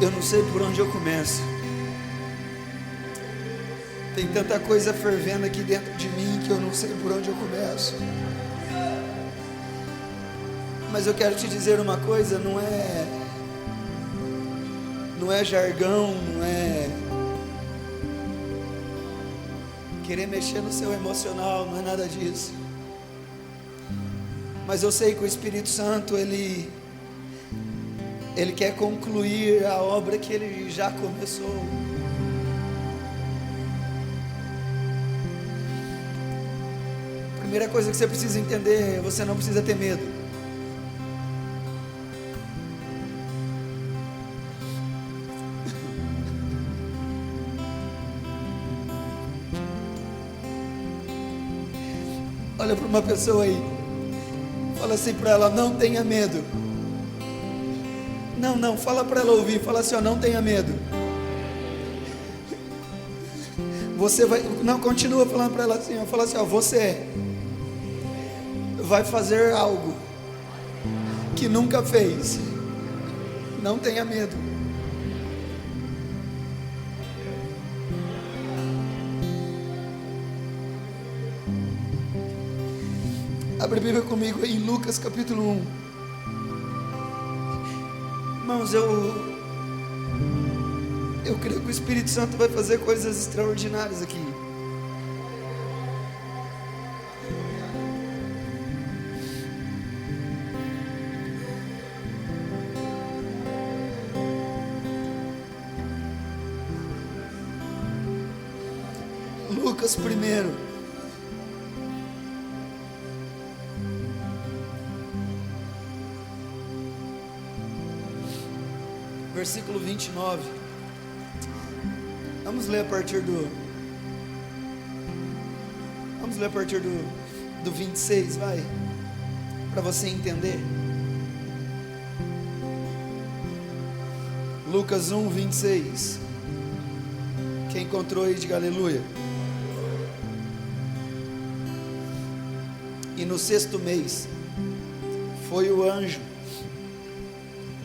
Eu não sei por onde eu começo. Tem tanta coisa fervendo aqui dentro de mim que eu não sei por onde eu começo. Mas eu quero te dizer uma coisa, não é jargão, não é querer mexer no seu emocional, não é nada disso. Mas eu sei que o Espírito Santo, Ele quer concluir a obra que Ele já começou. A primeira coisa que você precisa entender é: você não precisa ter medo. Olha para uma pessoa aí, fala assim para ela: não tenha medo. Não, fala para ela ouvir, fala assim: ó, não tenha medo. Você vai, não, continua falando para ela assim, ó, fala assim: ó, você vai fazer algo que nunca fez. Não tenha medo. Abre a Bíblia comigo em Lucas capítulo 1. Irmãos, eu creio que o Espírito Santo vai fazer coisas extraordinárias aqui. Lucas primeiro, versículo 29. Vamos ler a partir do 26, vai, para você entender. Lucas 1, 26. Quem encontrou aí, diga aleluia. E no 6º mês foi o anjo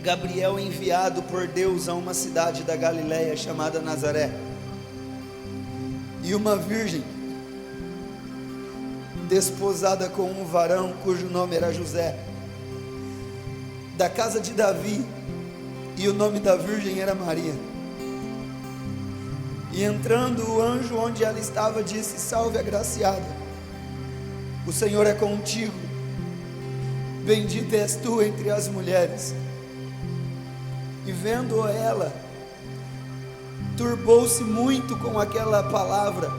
Gabriel enviado por Deus a uma cidade da Galileia chamada Nazaré, e uma virgem desposada com um varão cujo nome era José, da casa de Davi, e o nome da virgem era Maria. E entrando o anjo onde ela estava, disse: salve, agraciada, o Senhor é contigo, bendita és tu entre as mulheres. E vendo ela, turbou-se muito com aquela palavra,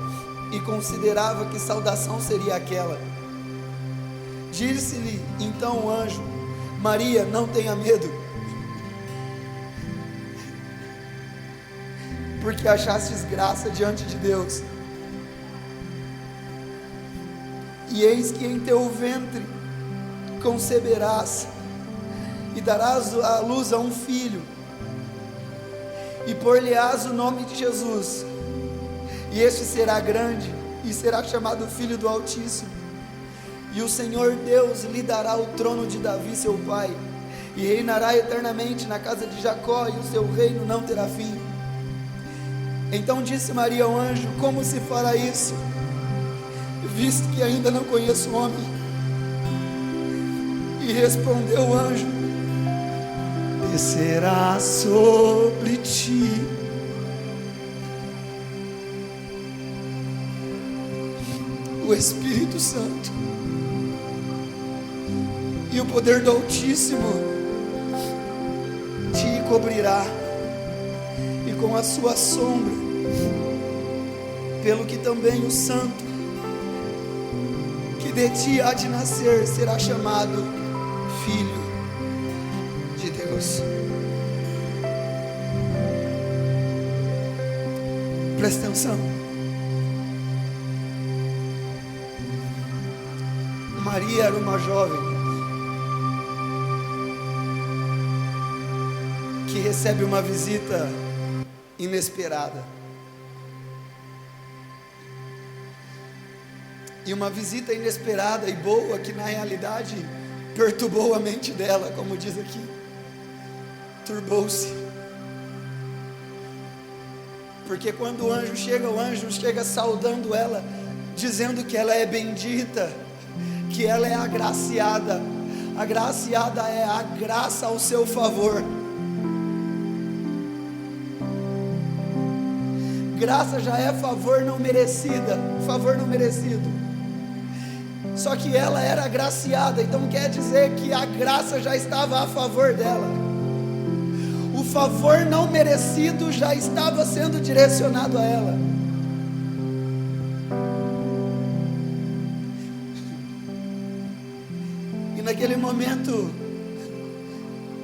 e considerava que saudação seria aquela. Disse-lhe então o anjo: Maria, não tenha medo, porque achastes graça diante de Deus. E eis que em teu ventre conceberás, e darás à luz a um filho, e por-lhe-ás o nome de Jesus, e este será grande, e será chamado Filho do Altíssimo, e o Senhor Deus lhe dará o trono de Davi seu pai, e reinará eternamente na casa de Jacó, e o seu reino não terá fim. Então disse Maria ao anjo: como se fará isso, visto que ainda não conheço homem? E respondeu o anjo: descerá sobre ti o Espírito Santo, e o poder do Altíssimo te cobrirá, e com a sua sombra, pelo que também o santo que de ti há de nascer será chamado Filho de Deus. Presta atenção. Maria era uma jovem que recebe uma visita inesperada, e uma visita inesperada e boa que na realidade perturbou a mente dela, como diz aqui, turbou-se. Porque quando o anjo chega saudando ela, dizendo que ela é bendita, que ela é agraciada. Agraciada é a graça ao seu favor. Graça já é favor não merecida, favor não merecido. Só que ela era agraciada, então quer dizer que a graça já estava a favor dela. O favor não merecido já estava sendo direcionado a ela. E naquele momento,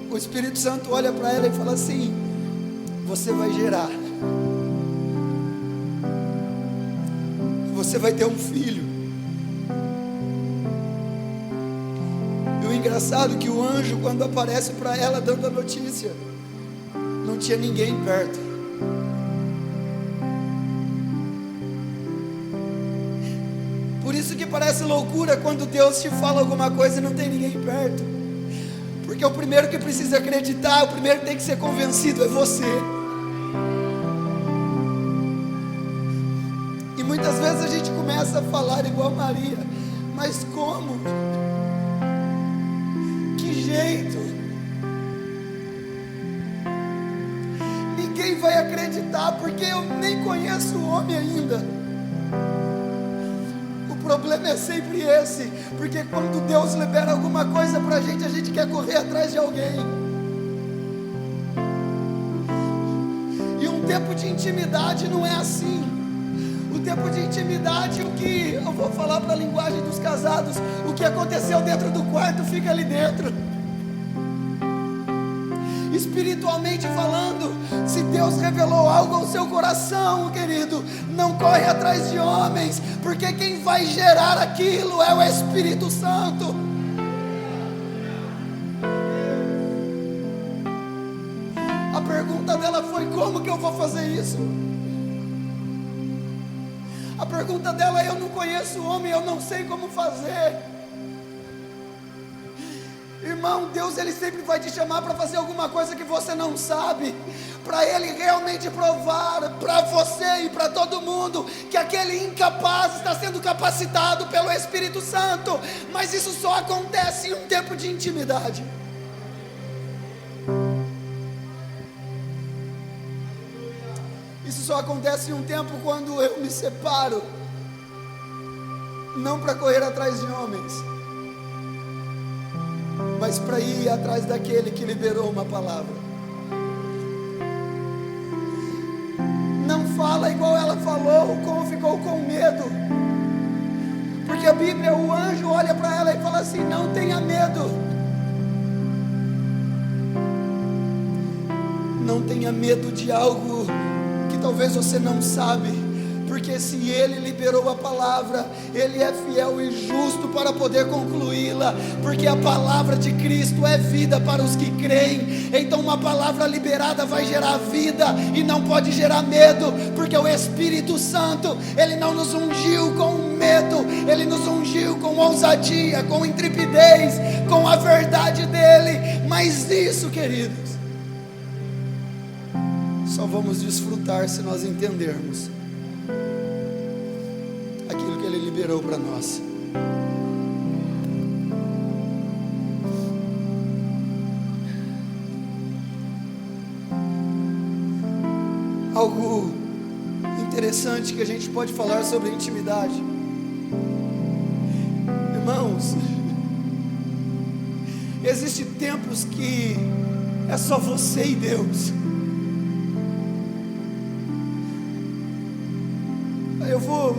o Espírito Santo olha para ela e fala assim: você vai gerar, você vai ter um filho. E o engraçado é que o anjo, quando aparece para ela dando a notícia, não tinha ninguém perto. Por isso que parece loucura quando Deus te fala alguma coisa e não tem ninguém perto. Porque o primeiro que precisa acreditar, o primeiro que tem que ser convencido é você. E muitas vezes a gente começa a falar igual Maria, mas como? Que jeito? Ninguém vai acreditar porque eu nem conheço o homem ainda. O problema é sempre esse, porque quando Deus libera alguma coisa pra a gente quer correr atrás de alguém. E um tempo de intimidade não é assim. O tempo de intimidade, o que eu vou falar para a linguagem dos casados, o que aconteceu dentro do quarto fica ali dentro. Espiritualmente falando, se Deus revelou algo ao seu coração, querido, não corre atrás de homens, porque quem vai gerar aquilo é o Espírito Santo. A pergunta dela foi: como que eu vou fazer isso? A pergunta dela: eu não conheço o homem, eu não sei como fazer. Irmão, Deus ele sempre vai te chamar para fazer alguma coisa que você não sabe, para Ele realmente provar para você e para todo mundo que aquele incapaz está sendo capacitado pelo Espírito Santo. Mas isso só acontece em um tempo de intimidade. Isso só acontece em um tempo quando eu me separo, não para correr atrás de homens, mas para ir atrás daquele que liberou uma palavra. Não fala igual ela falou, como ficou com medo, porque a Bíblia, o anjo olha para ela e fala assim: não tenha medo. Não tenha medo de algo que talvez você não sabe, porque se Ele liberou a palavra, Ele é fiel e justo para poder concluí-la, porque a palavra de Cristo é vida para os que creem. Então uma palavra liberada vai gerar vida e não pode gerar medo, porque o Espírito Santo, Ele não nos ungiu com medo, Ele nos ungiu com ousadia, com intrepidez, com a verdade dEle. Mas isso, queridos, só vamos desfrutar se nós entendermos aquilo que Ele liberou para nós. Algo interessante que a gente pode falar sobre intimidade, irmãos. Existem tempos que é só você e Deus. Eu vou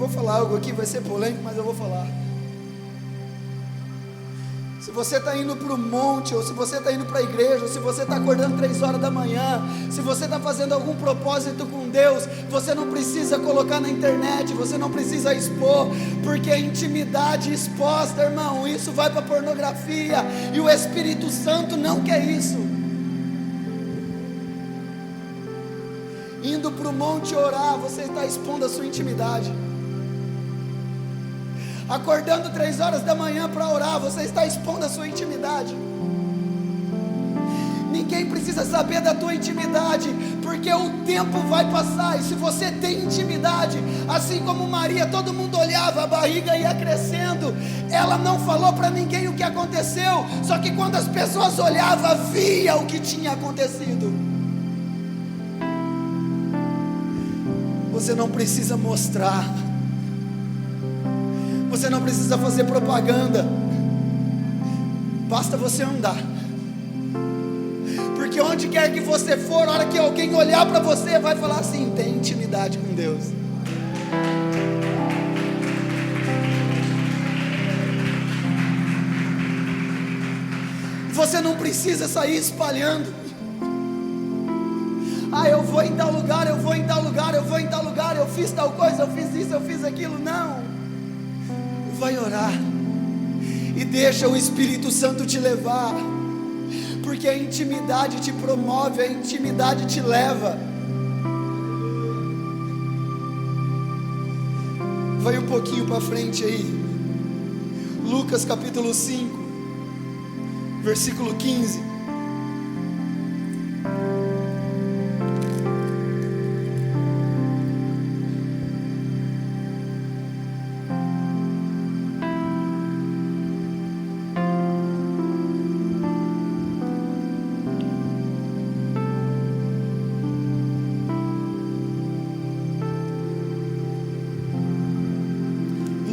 falar algo aqui, vai ser polêmico, mas eu vou falar. Se você está indo para o monte, ou se você está indo para a igreja, ou se você está acordando 3 horas da manhã, se você está fazendo algum propósito com Deus, você não precisa colocar na internet, você não precisa expor, porque a intimidade exposta, irmão, isso vai para a pornografia, e o Espírito Santo não quer isso. Indo para o monte orar, você está expondo a sua intimidade. Acordando 3 horas da manhã para orar, você está expondo a sua intimidade. ninguém precisa saber da tua intimidade, porque o tempo vai passar, e se você tem intimidade, assim como Maria, todo mundo olhava, a barriga ia crescendo, ela não falou para ninguém o que aconteceu, só que quando as pessoas olhavam, via o que tinha acontecido. Você não precisa mostrar, você não precisa fazer propaganda, basta você andar, porque onde quer que você for, a hora que alguém olhar para você, vai falar assim: tem intimidade com Deus. Você não precisa sair espalhando. Eu vou em tal lugar, eu vou em tal lugar, eu vou em tal lugar, eu fiz tal coisa, eu fiz isso, eu fiz aquilo. Não. Vai orar e deixa o Espírito Santo te levar, porque a intimidade te promove, a intimidade te leva. Vai um pouquinho para frente aí, Lucas capítulo 5, versículo 15.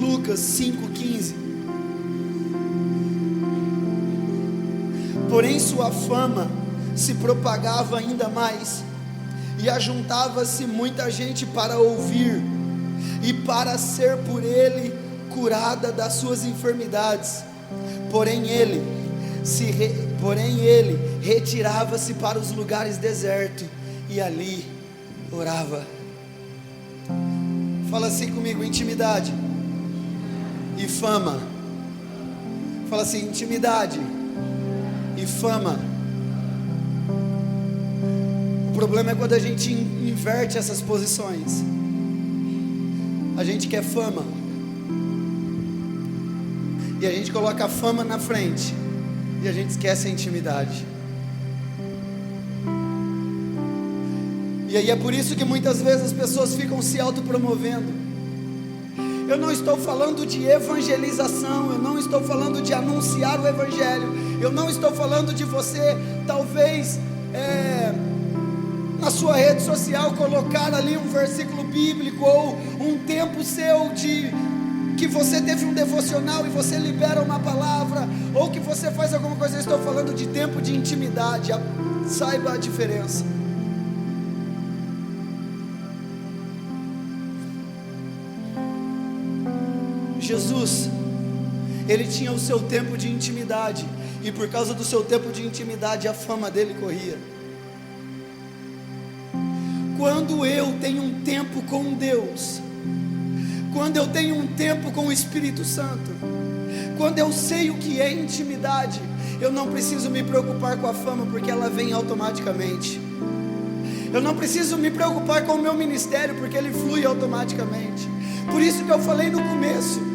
Lucas 5,15. Porém sua fama se propagava ainda mais, e ajuntava-se muita gente para ouvir, e para ser por ele curada das suas enfermidades. Porém ele retirava-se para os lugares desertos, e ali orava. Fala assim comigo: intimidade e fama. Fala assim: intimidade e fama. O problema é quando a gente inverte essas posições. A gente quer fama, e a gente coloca a fama na frente, e a gente esquece a intimidade. E aí é por isso que muitas vezes as pessoas ficam se autopromovendo. Eu não estou falando de evangelização, eu não estou falando de anunciar o evangelho, eu não estou falando de você, talvez, na sua rede social, colocar ali um versículo bíblico, ou um tempo seu que você teve um devocional e você libera uma palavra, ou que você faz alguma coisa. Eu estou falando de tempo de intimidade. Saiba a diferença. Jesus, ele tinha o seu tempo de intimidade, e por causa do seu tempo de intimidade, a fama dele corria. Quando eu tenho um tempo com Deus, quando eu tenho um tempo com o Espírito Santo, quando eu sei o que é intimidade, eu não preciso me preocupar com a fama, porque ela vem automaticamente. Eu não preciso me preocupar com o meu ministério, porque ele flui automaticamente. Por isso que eu falei no começo,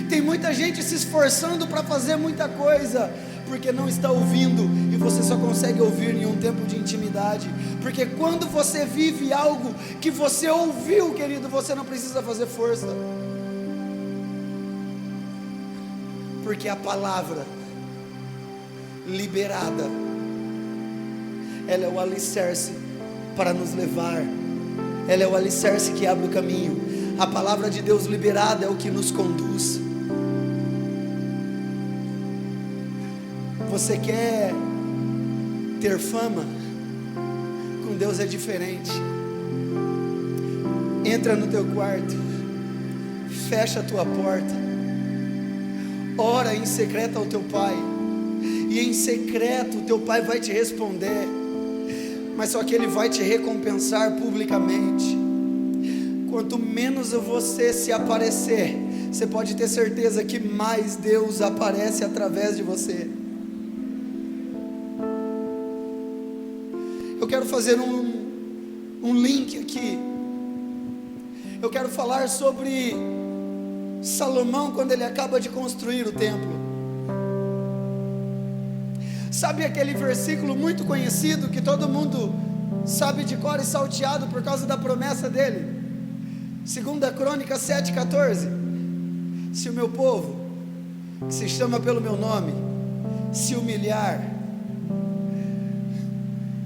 tem muita gente se esforçando para fazer muita coisa, porque não está ouvindo, e você só consegue ouvir em um tempo de intimidade. Porque quando você vive algo que você ouviu, querido, você não precisa fazer força, porque a palavra liberada, ela é o alicerce para nos levar, ela é o alicerce que abre o caminho. A palavra de Deus liberada é o que nos conduz. Você quer ter fama? Com Deus é diferente. Entra no teu quarto, fecha a tua porta, ora em secreto ao teu pai, e em secreto o teu pai vai te responder, mas só que ele vai te recompensar publicamente. Quanto menos você se aparecer, você pode ter certeza que mais Deus aparece através de você. Eu quero fazer um link aqui. Eu quero falar sobre Salomão, quando ele acaba de construir o templo. Sabe aquele versículo muito conhecido que todo mundo sabe de cor e salteado por causa da promessa dele? 2 Crônicas 7,14. Se o meu povo, que se chama pelo meu nome, se humilhar,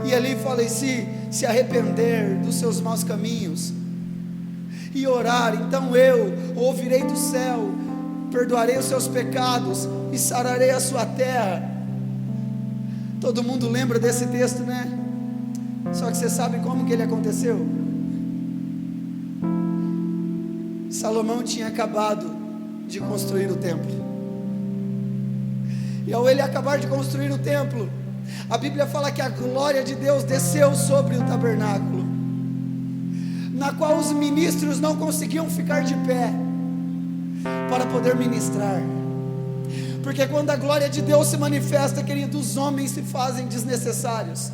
e ali fala, se arrepender dos seus maus caminhos e orar, então eu ouvirei do céu, perdoarei os seus pecados e sararei a sua terra. Todo mundo lembra desse texto, né? Só que você sabe como que ele aconteceu? Salomão tinha acabado de construir o templo, e ao ele acabar de construir o templo, a Bíblia fala que a glória de Deus desceu sobre o tabernáculo, na qual os ministros não conseguiam ficar de pé para poder ministrar, porque quando a glória de Deus se manifesta, querido, os homens se fazem desnecessários.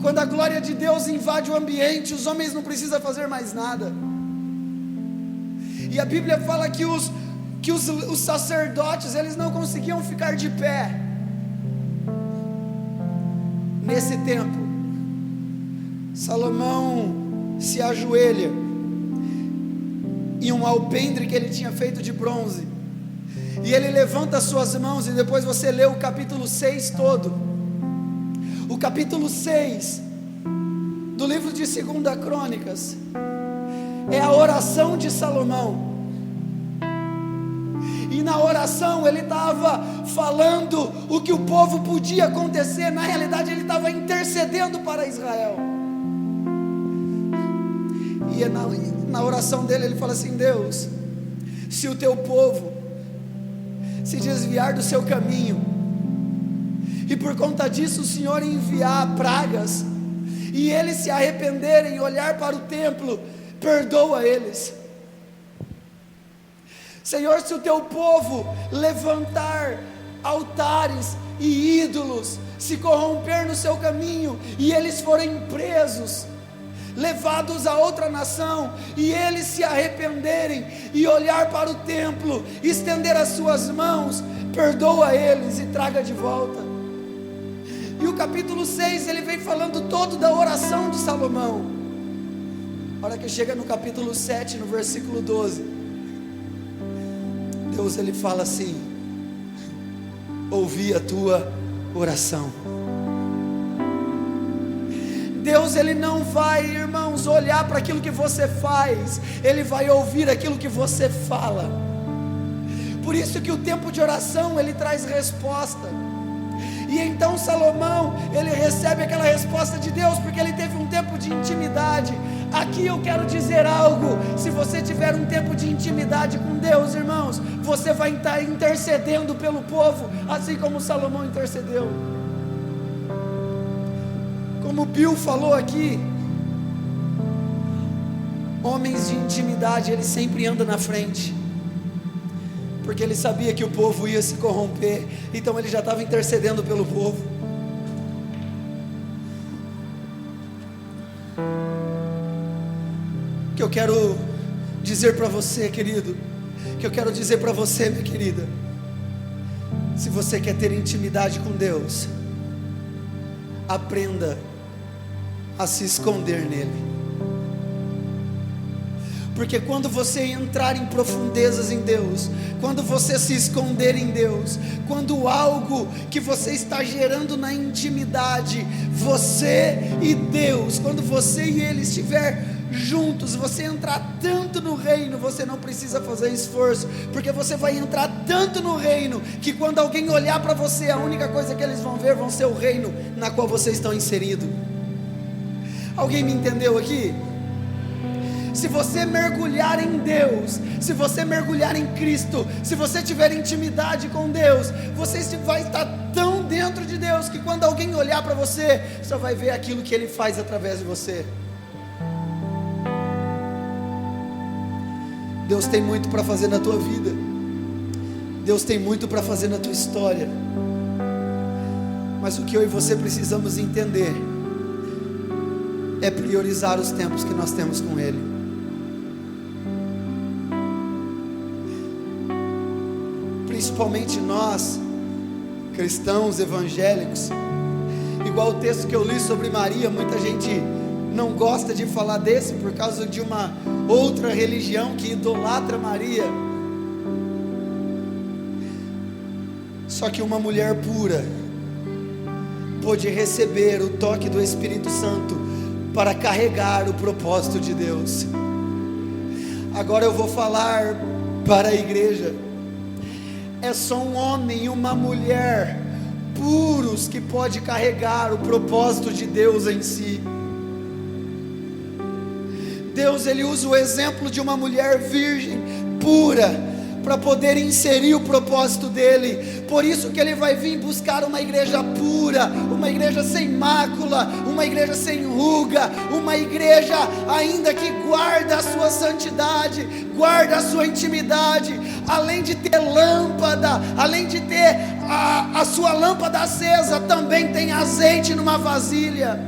Quando a glória de Deus invade o ambiente, os homens não precisam fazer mais nada. E a Bíblia fala que os sacerdotes, eles não conseguiam ficar de pé. Nesse tempo, Salomão se ajoelha em um alpendre que ele tinha feito de bronze, e ele levanta as suas mãos, e depois você lê o capítulo 6 todo. O capítulo 6 do livro de 2 Crônicas é a oração de Salomão. E na oração ele estava falando o que o povo podia acontecer. Na realidade ele estava intercedendo para Israel. E na oração dele ele fala assim: Deus, se o teu povo se desviar do seu caminho, e por conta disso o Senhor enviar pragas, e eles se arrependerem e olhar para o templo, perdoa eles. Senhor, se o teu povo levantar altares e ídolos, se corromper no seu caminho, e eles forem presos, levados a outra nação, e eles se arrependerem e olhar para o templo, estender as suas mãos, perdoa eles e traga de volta. E o capítulo 6 ele vem falando todo da oração de Salomão. A hora que chega no capítulo 7, no versículo 12, Deus ele fala assim: ouvi a tua oração. Deus ele não vai, irmãos, olhar para aquilo que você faz, Ele vai ouvir aquilo que você fala. Por isso que o tempo de oração ele traz resposta. E então Salomão, ele recebe aquela resposta de Deus, porque ele teve um tempo de intimidade. Aqui eu quero dizer algo: se você tiver um tempo de intimidade com Deus, irmãos, você vai estar intercedendo pelo povo, assim como Salomão intercedeu. Como o Bill falou aqui, homens de intimidade, ele sempre anda na frente, porque ele sabia que o povo ia se corromper, então ele já estava intercedendo pelo povo. O que eu quero dizer para você, querido, que eu quero dizer para você, minha querida, se você quer ter intimidade com Deus, aprenda a se esconder nele, porque quando você entrar em profundezas em Deus, quando você se esconder em Deus, quando algo que você está gerando na intimidade, você e Deus, quando você e Ele estiver juntos, você entrar tanto no reino, você não precisa fazer esforço, porque você vai entrar tanto no reino, que quando alguém olhar para você, a única coisa que eles vão ver vão ser o reino na qual vocês estão inseridos. Alguém me entendeu aqui? Se você mergulhar em Deus, se você mergulhar em Cristo, se você tiver intimidade com Deus, você vai estar tão dentro de Deus, que quando alguém olhar para você, só vai ver aquilo que Ele faz através de você. Deus tem muito para fazer na tua vida, Deus tem muito para fazer na tua história, mas o que eu e você precisamos entender é priorizar os tempos que nós temos com Ele. Principalmente nós, cristãos evangélicos, igual o texto que eu li sobre Maria. Muita gente não gosta de falar desse por causa de uma outra religião que idolatra Maria. Só que uma mulher pura pôde receber o toque do Espírito Santo para carregar o propósito de Deus. Agora eu vou falar para a igreja. É só um homem e uma mulher puros que pode carregar o propósito de Deus em si. Deus, Ele usa o exemplo de uma mulher virgem, pura, para poder inserir o propósito dele. Por isso que Ele vai vir buscar uma igreja pura, uma igreja sem mácula, uma igreja sem ruga, uma igreja ainda que guarda a sua santidade, guarda a sua intimidade, além de ter lâmpada, além de ter a sua lâmpada acesa, também tem azeite numa vasilha.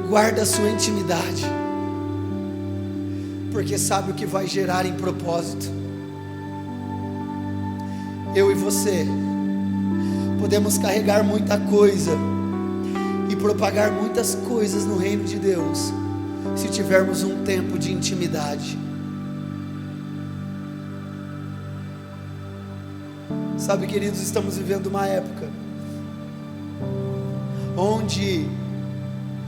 Guarda a sua intimidade, porque sabe o que vai gerar em propósito. Eu e você podemos carregar muita coisa e propagar muitas coisas no reino de Deus, se tivermos um tempo de intimidade. Sabe, queridos, estamos vivendo uma época onde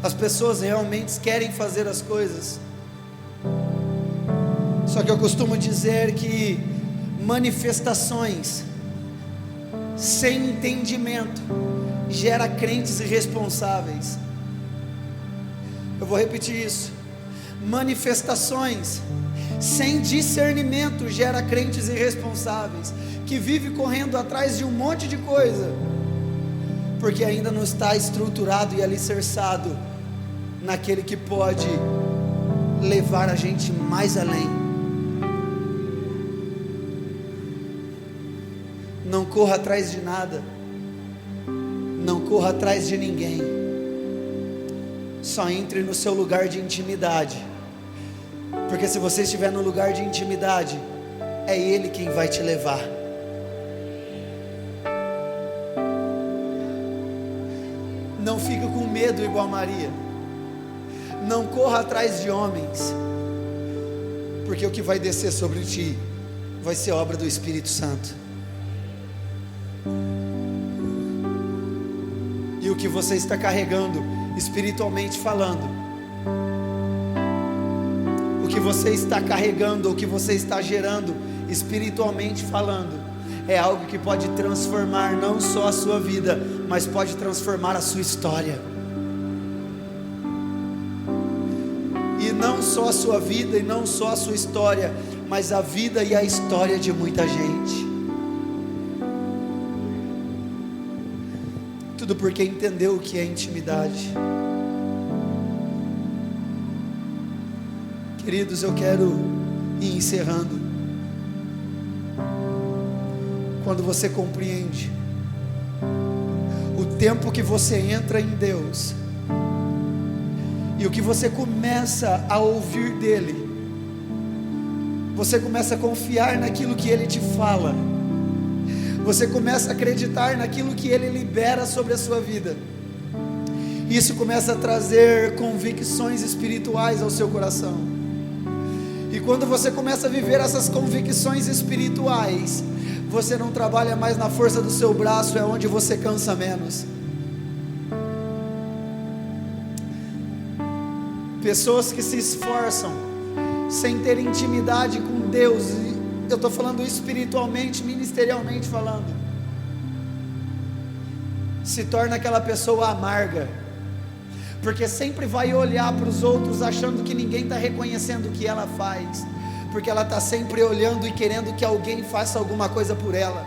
as pessoas realmente querem fazer as coisas. Só que eu costumo dizer que manifestações sem entendimento gera crentes irresponsáveis. Eu vou repetir isso. Manifestações sem discernimento gera crentes irresponsáveis, que vive correndo atrás de um monte de coisa, porque ainda não está estruturado e alicerçado naquele que pode levar a gente mais além. Não corra atrás de nada, não corra atrás de ninguém, só entre no seu lugar de intimidade, porque se você estiver no lugar de intimidade, é Ele quem vai te levar. Não fique com medo igual Maria, não corra atrás de homens, porque o que vai descer sobre ti vai ser obra do Espírito Santo. E o que você está carregando, espiritualmente falando, o que você está carregando, o que você está gerando, espiritualmente falando, é algo que pode transformar não só a sua vida, mas pode transformar a sua história. E não só a sua vida, e não só a sua história, mas a vida e a história de muita gente. Tudo porque entendeu o que é intimidade. Queridos, eu quero ir encerrando. Quando você compreende o tempo que você entra em Deus e o que você começa a ouvir dele, você começa a confiar naquilo que ele te fala, você começa a acreditar naquilo que ele libera sobre a sua vida. Isso começa a trazer convicções espirituais ao seu coração. E quando você começa a viver essas convicções espirituais, você não trabalha mais na força do seu braço, é onde você cansa menos. Pessoas que se esforçam sem ter intimidade com Deus, eu estou falando espiritualmente, ministerialmente falando, se torna aquela pessoa amarga, porque sempre vai olhar para os outros achando que ninguém está reconhecendo o que ela faz, porque ela está sempre olhando e querendo que alguém faça alguma coisa por ela.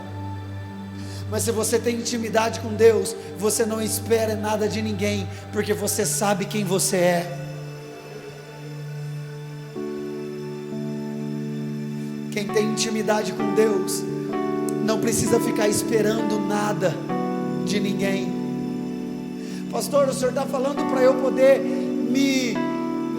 Mas se você tem intimidade com Deus, você não espera nada de ninguém, porque você sabe quem você é. Quem tem intimidade com Deus não precisa ficar esperando nada de ninguém. Pastor, o senhor está falando para eu poder me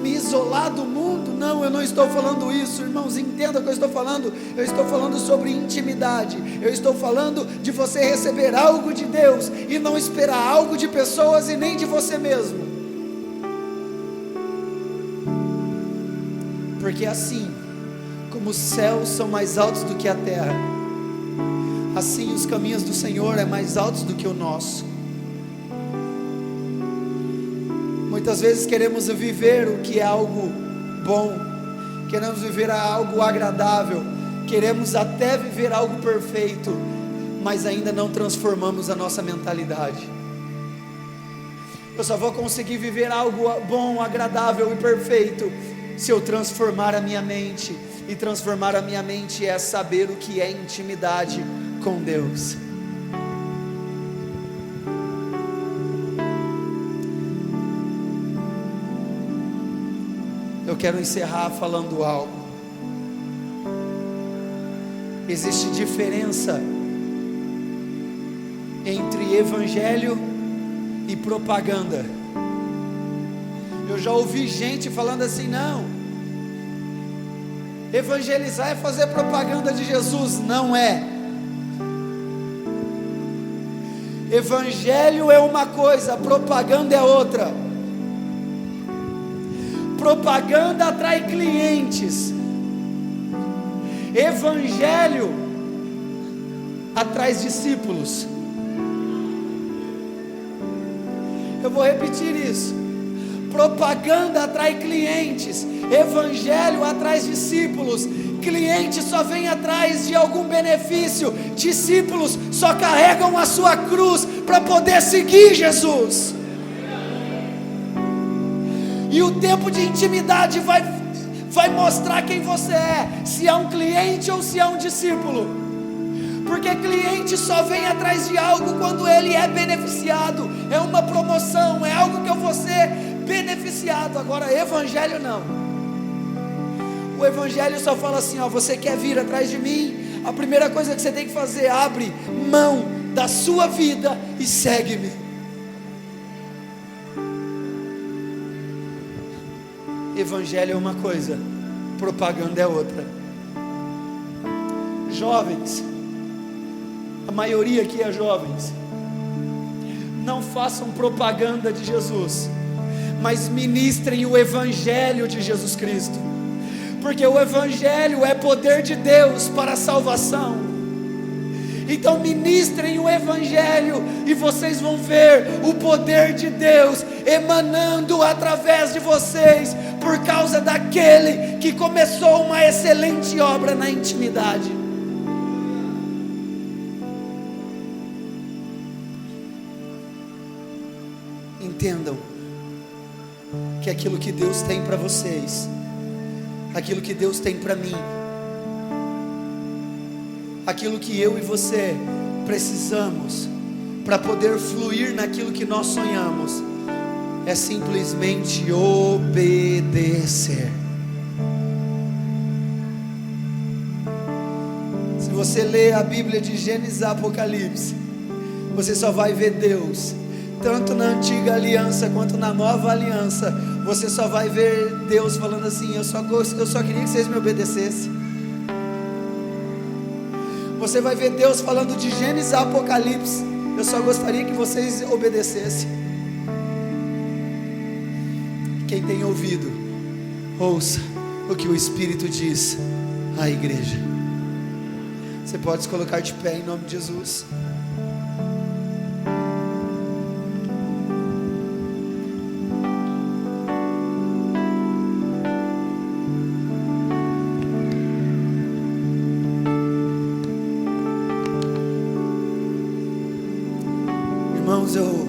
me isolar do mundo. Não, eu não estou falando isso, irmãos, entenda o que eu estou falando. Eu estou falando sobre intimidade. Eu estou falando de você receber algo de Deus e não esperar algo de pessoas e nem de você mesmo. Porque assim como os céus são mais altos do que a terra, assim os caminhos do Senhor é mais altos do que o nosso. Muitas vezes queremos viver o que é algo bom, queremos viver algo agradável, queremos até viver algo perfeito, mas ainda não transformamos a nossa mentalidade. Eu só vou conseguir viver algo bom, agradável e perfeito se eu transformar a minha mente. E transformar a minha mente é saber o que é intimidade com Deus. Eu quero encerrar falando algo. Existe diferença entre evangelho e propaganda. Eu já ouvi gente falando assim: não, evangelizar é fazer propaganda de Jesus. Não é. Evangelho é uma coisa, propaganda é outra. Propaganda atrai clientes, evangelho atrai discípulos. Eu vou repetir isso. Propaganda atrai clientes, evangelho atrai discípulos. Cliente só vem atrás de algum benefício, discípulos só carregam a sua cruz para poder seguir Jesus. E o tempo de intimidade vai mostrar quem você é, se é um cliente ou se é um discípulo. Porque cliente só vem atrás de algo quando ele é beneficiado, é uma promoção, é algo que eu vou ser beneficiado. Agora evangelho não. O evangelho só fala assim: ó, você quer vir atrás de mim? A primeira coisa que você tem que fazer, abre mão da sua vida e segue-me. Evangelho é uma coisa, propaganda é outra. Jovens, a maioria aqui é jovens, não façam propaganda de Jesus, mas ministrem o evangelho de Jesus Cristo, porque o evangelho é poder de Deus para a salvação. Então ministrem o evangelho e vocês vão ver o poder de Deus emanando através de vocês, por causa daquele que começou uma excelente obra na intimidade. Entendam que aquilo que Deus tem para vocês, aquilo que Deus tem para mim, aquilo que eu e você precisamos para poder fluir naquilo que nós sonhamos, é simplesmente obedecer. Se você ler a Bíblia de Gênesis a Apocalipse, você só vai ver Deus, tanto na antiga aliança quanto na nova aliança. Você só vai ver Deus falando assim: eu só queria que vocês me obedecessem. Você vai ver Deus falando de Gênesis a Apocalipse: eu só gostaria que vocês obedecessem. Quem tem ouvido, ouça o que o Espírito diz à igreja. Você pode se colocar de pé em nome de Jesus. Irmãos, eu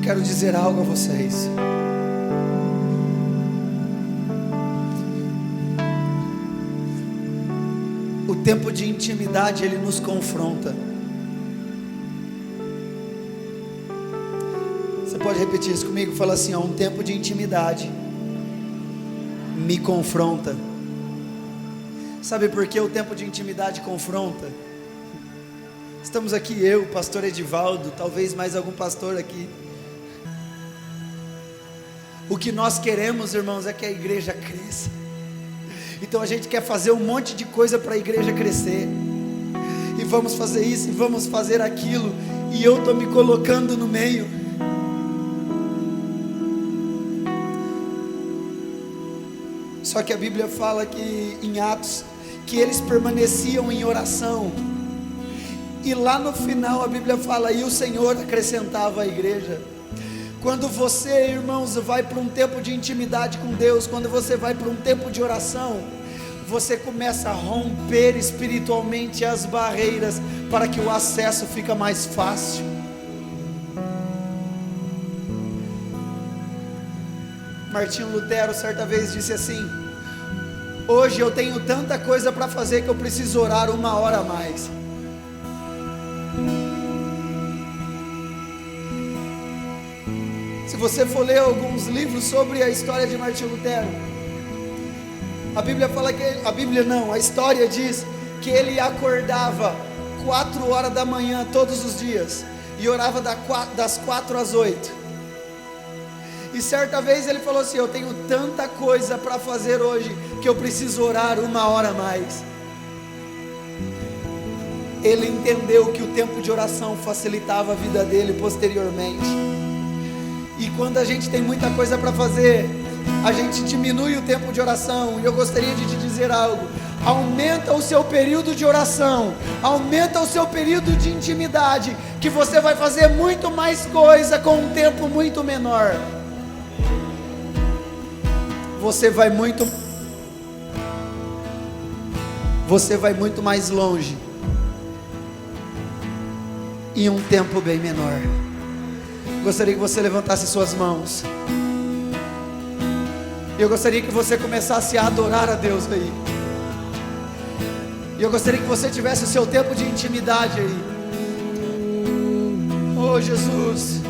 quero dizer algo a vocês. O tempo de intimidade, ele nos confronta. Você pode repetir isso comigo? Fala assim: ó, um tempo de intimidade me confronta. Sabe por que o tempo de intimidade confronta? Estamos aqui eu, o pastor Edivaldo, talvez mais algum pastor aqui. O que nós queremos, irmãos, é que a igreja cresça. Então a gente quer fazer um monte de coisa para a igreja crescer, e vamos fazer isso, e vamos fazer aquilo, e eu estou me colocando no meio. Só que a Bíblia fala que em Atos, que eles permaneciam em oração, e lá no final a Bíblia fala, e o Senhor acrescentava à igreja. Quando você, irmãos, vai para um tempo de intimidade com Deus, quando você vai para um tempo de oração, você começa a romper espiritualmente as barreiras, para que o acesso fica mais fácil. Martinho Lutero certa vez disse assim: hoje eu tenho tanta coisa para fazer que eu preciso orar 1 hora a mais. Se você for ler alguns livros sobre a história de Martinho Lutero, a Bíblia fala que, a história diz que ele acordava 4 horas da manhã todos os dias, e orava das 4 às 8, e certa vez ele falou assim: eu tenho tanta coisa para fazer hoje, que eu preciso orar 1 hora a mais. Ele entendeu que o tempo de oração facilitava a vida dele posteriormente. E quando a gente tem muita coisa para fazer, a gente diminui o tempo de oração. E eu gostaria de te dizer algo: aumenta o seu período de oração, aumenta o seu período de intimidade, que você vai fazer muito mais coisa com um tempo muito menor. Você vai muito mais longe em um tempo bem menor. Gostaria que você levantasse suas mãos. Eu gostaria que você começasse a adorar a Deus aí. E eu gostaria que você tivesse o seu tempo de intimidade aí. Oh Jesus.